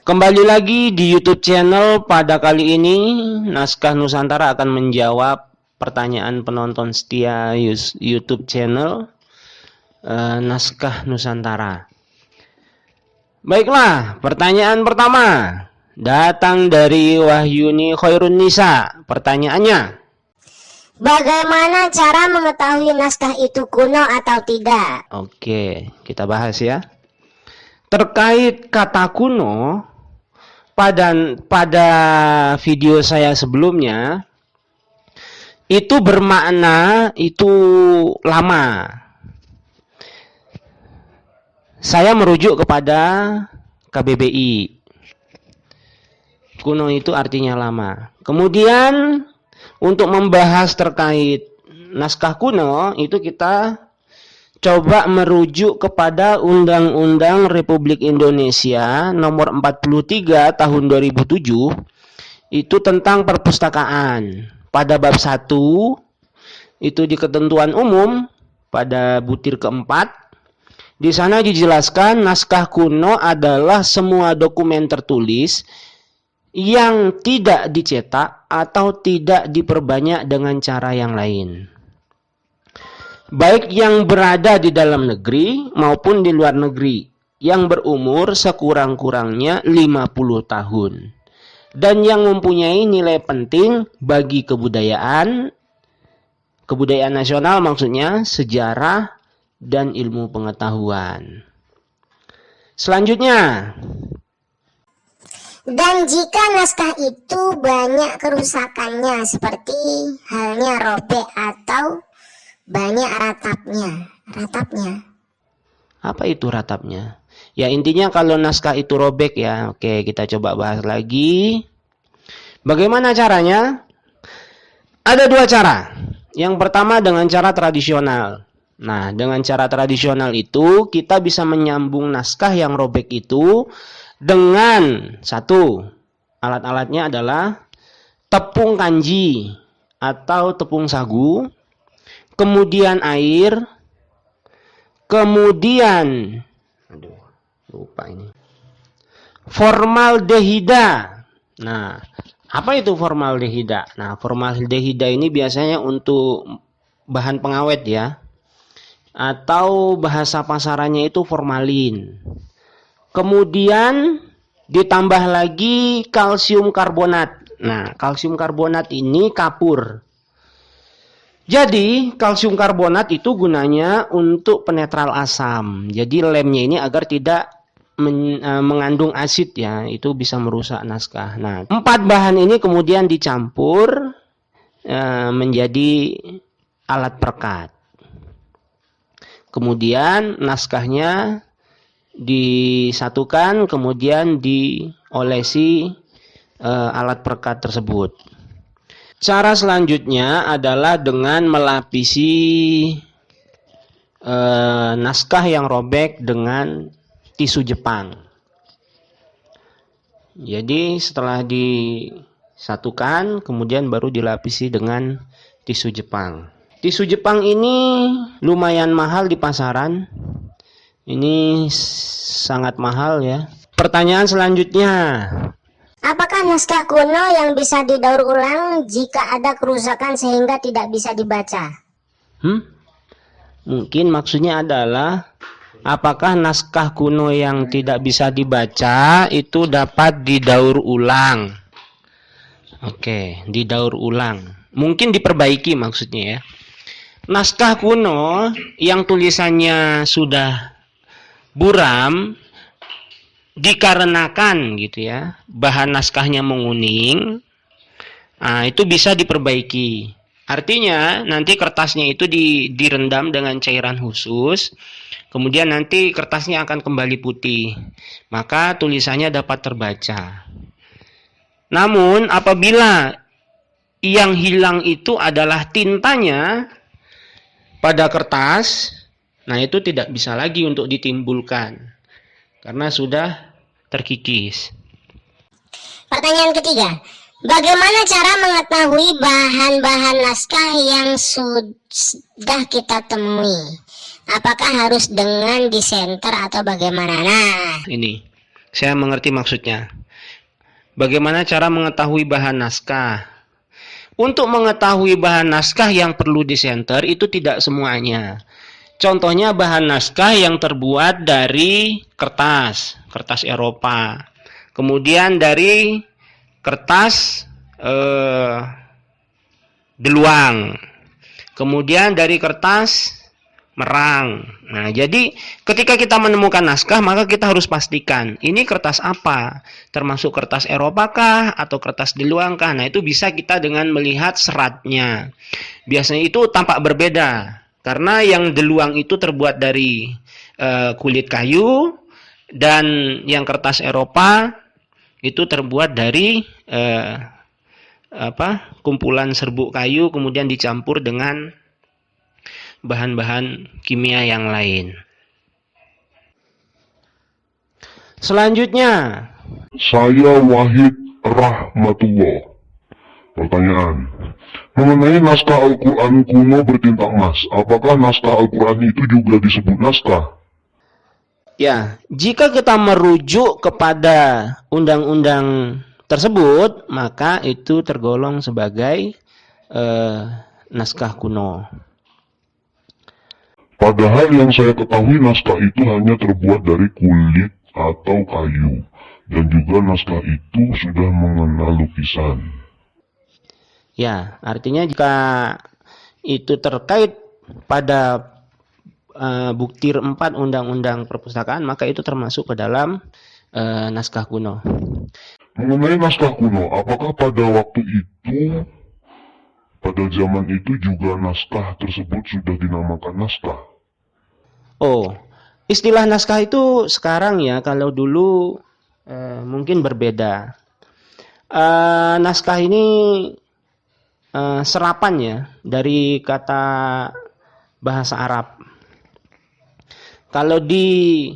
Kembali lagi di YouTube channel. Pada kali ini Naskah Nusantara akan menjawab pertanyaan penonton setia YouTube channel Naskah Nusantara. Baiklah, pertanyaan pertama datang dari Wahyuni Khairun Nisa. Pertanyaannya, bagaimana cara mengetahui naskah itu kuno atau tidak? Oke, kita bahas ya. Terkait kata kuno, pada video saya sebelumnya itu bermakna itu lama. Saya merujuk kepada KBBI. Kuno itu artinya lama. Kemudian untuk membahas terkait naskah kuno itu kita coba merujuk kepada Undang-Undang Republik Indonesia nomor 43 tahun 2007 itu tentang perpustakaan. Pada bab 1 itu di ketentuan umum pada butir keempat, di sana dijelaskan naskah kuno adalah semua dokumen tertulis yang tidak dicetak atau tidak diperbanyak dengan cara yang lain, baik yang berada di dalam negeri maupun di luar negeri, yang berumur sekurang-kurangnya 50 tahun dan yang mempunyai nilai penting bagi kebudayaan nasional, maksudnya sejarah dan ilmu pengetahuan. Selanjutnya, dan jika naskah itu banyak kerusakannya, seperti halnya robek atau banyak ratapnya. Apa itu ratapnya? Ya, intinya kalau naskah itu robek ya. Oke, kita coba bahas lagi. Bagaimana caranya? Ada dua cara. Yang pertama dengan cara tradisional. Nah, dengan cara tradisional itu kita bisa menyambung naskah yang robek itu dengan satu, alat-alatnya adalah tepung kanji atau tepung sagu, kemudian air, kemudian formaldehida. Nah, apa itu formaldehida? Nah, formaldehida ini biasanya untuk bahan pengawet ya, atau bahasa pasarannya itu formalin. Kemudian ditambah lagi kalsium karbonat. Nah, kalsium karbonat ini kapur. Jadi, kalsium karbonat itu gunanya untuk penetral asam. Jadi, lemnya ini agar tidak mengandung asid ya, itu bisa merusak naskah. Nah, 4 bahan ini kemudian dicampur menjadi alat perekat. Kemudian naskahnya disatukan, kemudian diolesi alat perekat tersebut. Cara selanjutnya adalah dengan melapisi naskah yang robek dengan tisu Jepang. Jadi setelah disatukan, kemudian baru dilapisi dengan tisu Jepang. Tisu Jepang ini lumayan mahal di pasaran. Ini sangat mahal ya. Pertanyaan selanjutnya, apakah naskah kuno yang bisa didaur ulang jika ada kerusakan sehingga tidak bisa dibaca? Mungkin maksudnya adalah apakah naskah kuno yang tidak bisa dibaca itu dapat didaur ulang? Oke, didaur ulang. Mungkin diperbaiki maksudnya ya. Naskah kuno yang tulisannya sudah buram dikarenakan gitu ya, bahan naskahnya menguning, nah, itu bisa diperbaiki. Artinya nanti kertasnya itu direndam dengan cairan khusus, kemudian nanti kertasnya akan kembali putih, maka tulisannya dapat terbaca. Namun apabila yang hilang itu adalah tintanya pada kertas, nah itu tidak bisa lagi untuk ditimbulkan karena sudah terkikis. Pertanyaan ketiga, bagaimana cara mengetahui bahan-bahan naskah yang sudah kita temui? Apakah harus dengan disenter atau bagaimana? Ini Saya mengerti maksudnya. Bagaimana cara mengetahui bahan naskah? Untuk mengetahui bahan naskah yang perlu disenter itu tidak semuanya. Contohnya bahan naskah yang terbuat dari kertas Eropa. Kemudian dari kertas deluang. Kemudian dari kertas merang. Nah, jadi ketika kita menemukan naskah, maka kita harus pastikan ini kertas apa, termasuk kertas Eropa kah atau kertas deluang kah. Nah, itu bisa kita dengan melihat seratnya. Biasanya itu tampak berbeda karena yang deluang itu terbuat dari kulit kayu dan yang kertas Eropa itu terbuat dari kumpulan serbuk kayu kemudian dicampur dengan bahan-bahan kimia yang lain. Selanjutnya, Saya Wahid Rahmatullah. Pertanyaan, mengenai naskah Al-Quran kuno bertinta emas, apakah naskah Al-Quran itu juga disebut naskah? ya, jika kita merujuk kepada undang-undang tersebut, maka itu tergolong sebagai naskah kuno. Padahal yang saya ketahui naskah itu hanya terbuat dari kulit atau kayu, dan juga naskah itu sudah mengenal lukisan. Ya, artinya jika itu terkait pada bukti 4 Undang-Undang Perpustakaan, maka itu termasuk ke dalam naskah kuno. Mengenai naskah kuno, apakah pada waktu itu, pada zaman itu juga naskah tersebut sudah dinamakan naskah? Oh, istilah naskah itu sekarang ya, kalau dulu mungkin berbeda. Naskah ini serapan ya dari kata bahasa Arab. Kalau di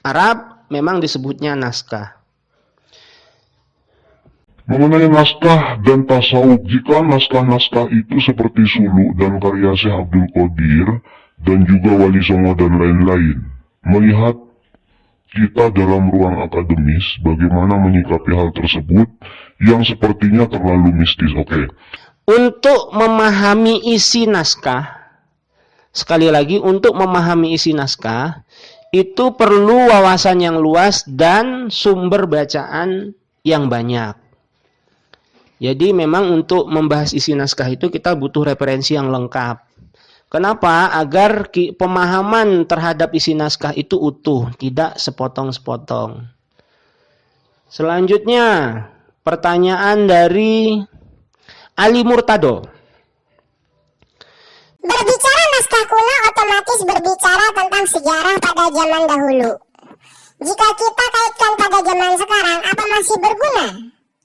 Arab memang disebutnya naskah. Mengenai naskah dan tasawuf, jika naskah-naskah itu seperti suluk dan karya Syekh Abdul Qadir dan juga Wali Songo dan lain-lain, melihat kita dalam ruang akademis, bagaimana menyikapi hal tersebut yang sepertinya terlalu mistis? Oke. Untuk memahami isi naskah, sekali lagi untuk memahami isi naskah, itu perlu wawasan yang luas dan sumber bacaan yang banyak. Jadi memang untuk membahas isi naskah itu kita butuh referensi yang lengkap. Kenapa? Agar pemahaman terhadap isi naskah itu utuh, tidak sepotong-sepotong. Selanjutnya, pertanyaan dari Ali Murtado. Berbicara naskah kuno otomatis berbicara tentang sejarah pada zaman dahulu. Jika kita kaitkan pada zaman sekarang, apa masih berguna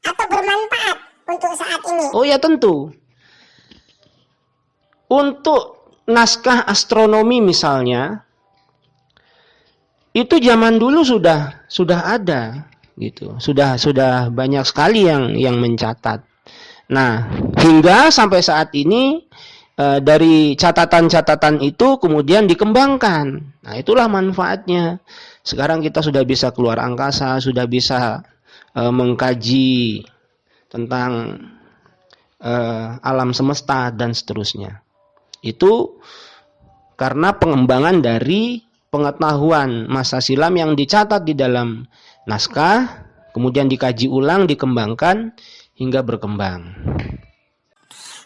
atau bermanfaat untuk saat ini? Oh ya tentu. Untuk naskah astronomi misalnya, itu zaman dulu sudah ada gitu. Sudah banyak sekali yang mencatat. Nah, hingga sampai saat ini dari catatan-catatan itu kemudian dikembangkan. Nah, itulah manfaatnya. Sekarang kita sudah bisa keluar angkasa, sudah bisa mengkaji tentang alam semesta dan seterusnya. Itu karena pengembangan dari pengetahuan masa silam yang dicatat di dalam naskah, kemudian dikaji ulang, dikembangkan hingga berkembang.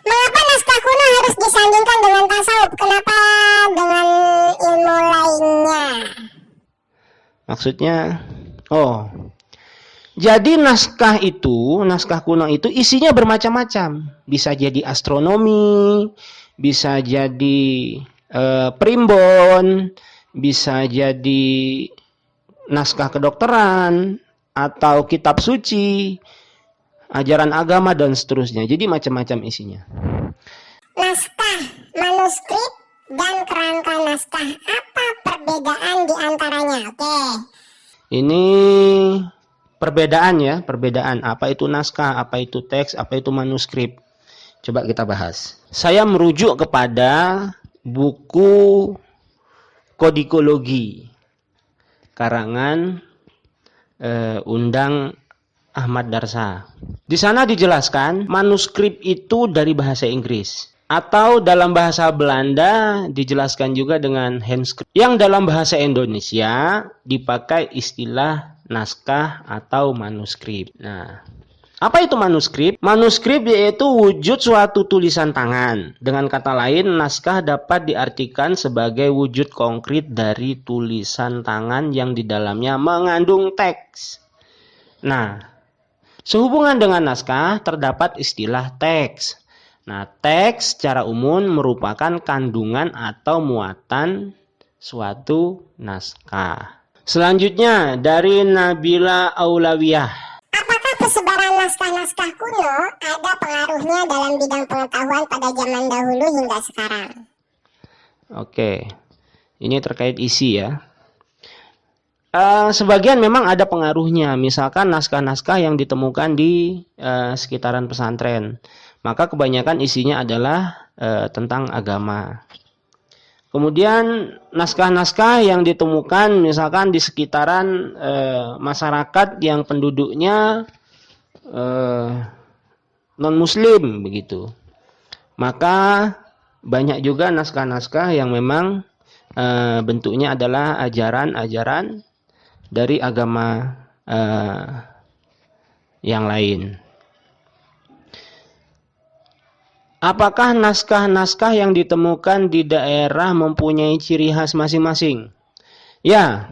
Mengapa naskah kuno harus disandingkan dengan tasawuf? Kenapa dengan ilmu lainnya? Maksudnya, jadi naskah kuno itu isinya bermacam-macam. Bisa jadi astronomi, bisa jadi primbon, bisa jadi naskah kedokteran, atau kitab suci, ajaran agama, dan seterusnya. Jadi macam-macam isinya. Naskah, manuskrip, dan kerangka naskah. Apa perbedaan di antaranya? Oke. Ini perbedaan ya, perbedaan. Apa itu naskah, apa itu teks, apa itu manuskrip. Coba kita bahas. Saya merujuk kepada buku Kodikologi karangan Undang Ahmad Darsa. Di sana dijelaskan manuskrip itu dari bahasa Inggris. Atau dalam bahasa Belanda dijelaskan juga dengan handscript. Yang dalam bahasa Indonesia dipakai istilah naskah atau manuskrip. Nah, apa itu manuskrip? Manuskrip yaitu wujud suatu tulisan tangan. Dengan kata lain, naskah dapat diartikan sebagai wujud konkret dari tulisan tangan yang di dalamnya mengandung teks. Nah, sehubungan dengan naskah terdapat istilah teks. Nah, teks secara umum merupakan kandungan atau muatan suatu naskah. Selanjutnya dari Nabila Aulawiyah. Apakah persebaran naskah-naskah kuno ada pengaruhnya dalam bidang pengetahuan pada zaman dahulu hingga sekarang? Oke, ini terkait isi ya. Sebagian memang ada pengaruhnya, misalkan naskah-naskah yang ditemukan di sekitaran pesantren. Maka kebanyakan isinya adalah tentang agama. Kemudian naskah-naskah yang ditemukan misalkan di sekitaran masyarakat yang penduduknya non-muslim begitu. Maka banyak juga naskah-naskah yang memang bentuknya adalah ajaran-ajaran dari agama yang lain. Apakah naskah-naskah yang ditemukan di daerah mempunyai ciri khas masing-masing? Ya,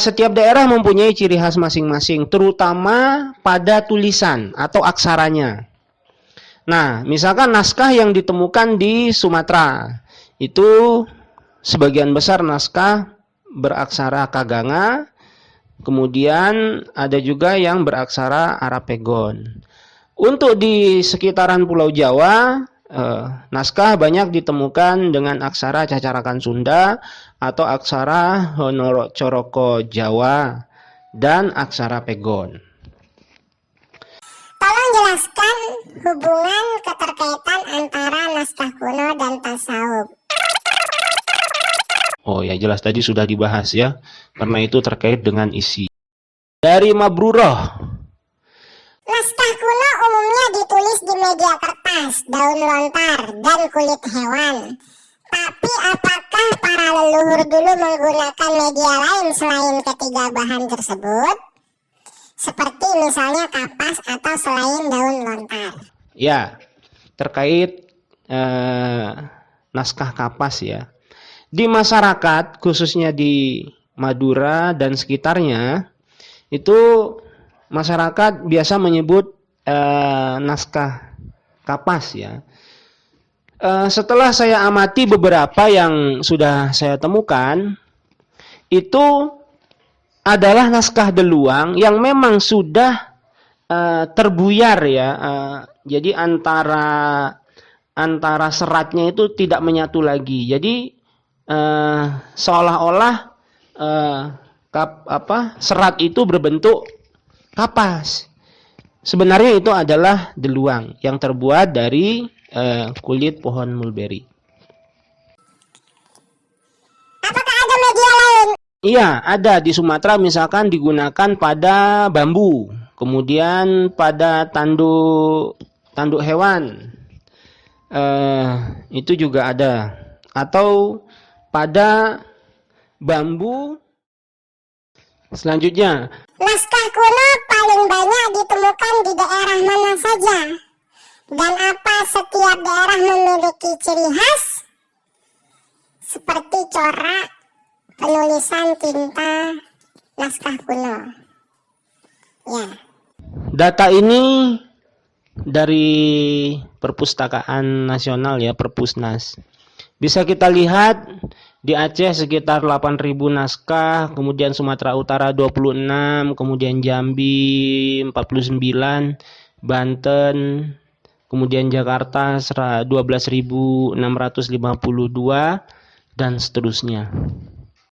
setiap daerah mempunyai ciri khas masing-masing, terutama pada tulisan atau aksaranya. Nah, misalkan naskah yang ditemukan di Sumatera, itu sebagian besar naskah beraksara Kaganga, kemudian ada juga yang beraksara Arapegon. Untuk di sekitaran Pulau Jawa, naskah banyak ditemukan dengan aksara Cacarakan Sunda atau aksara Honoro Coroko Jawa dan aksara Pegon. Tolong jelaskan hubungan keterkaitan antara naskah kuno dan tasawuf. Oh ya, jelas tadi sudah dibahas ya, karena itu terkait dengan isi. Dari Mabruroh. Naskah kuno umumnya ditulis di media kertas, daun lontar, dan kulit hewan. Tapi apakah para leluhur dulu menggunakan media lain selain ketiga bahan tersebut? Seperti misalnya kapas atau selain daun lontar. Ya, terkait naskah kapas ya. Di masyarakat, khususnya di Madura dan sekitarnya, itu masyarakat biasa menyebut naskah kapas ya. Setelah saya amati beberapa yang sudah saya temukan, itu adalah naskah deluang yang memang sudah terbuyar ya. Jadi antara seratnya itu tidak menyatu lagi. Jadi seolah-olah serat itu berbentuk kapas. Sebenarnya itu adalah deluang yang terbuat dari kulit pohon mulberry. Apakah ada media lain? Iya, ada di Sumatera misalkan digunakan pada bambu, kemudian pada tanduk hewan, itu juga ada, atau pada bambu. Selanjutnya, Naskah kuno paling banyak ditemukan di daerah mana saja? Dan apa setiap daerah memiliki ciri khas? Seperti corak penulisan tinta naskah kuno. Ya. data ini dari Perpustakaan Nasional ya, Perpusnas. Bisa kita lihat di Aceh sekitar 8.000 naskah, kemudian Sumatera Utara 26, kemudian Jambi 49, Banten, kemudian Jakarta 12.652 dan seterusnya.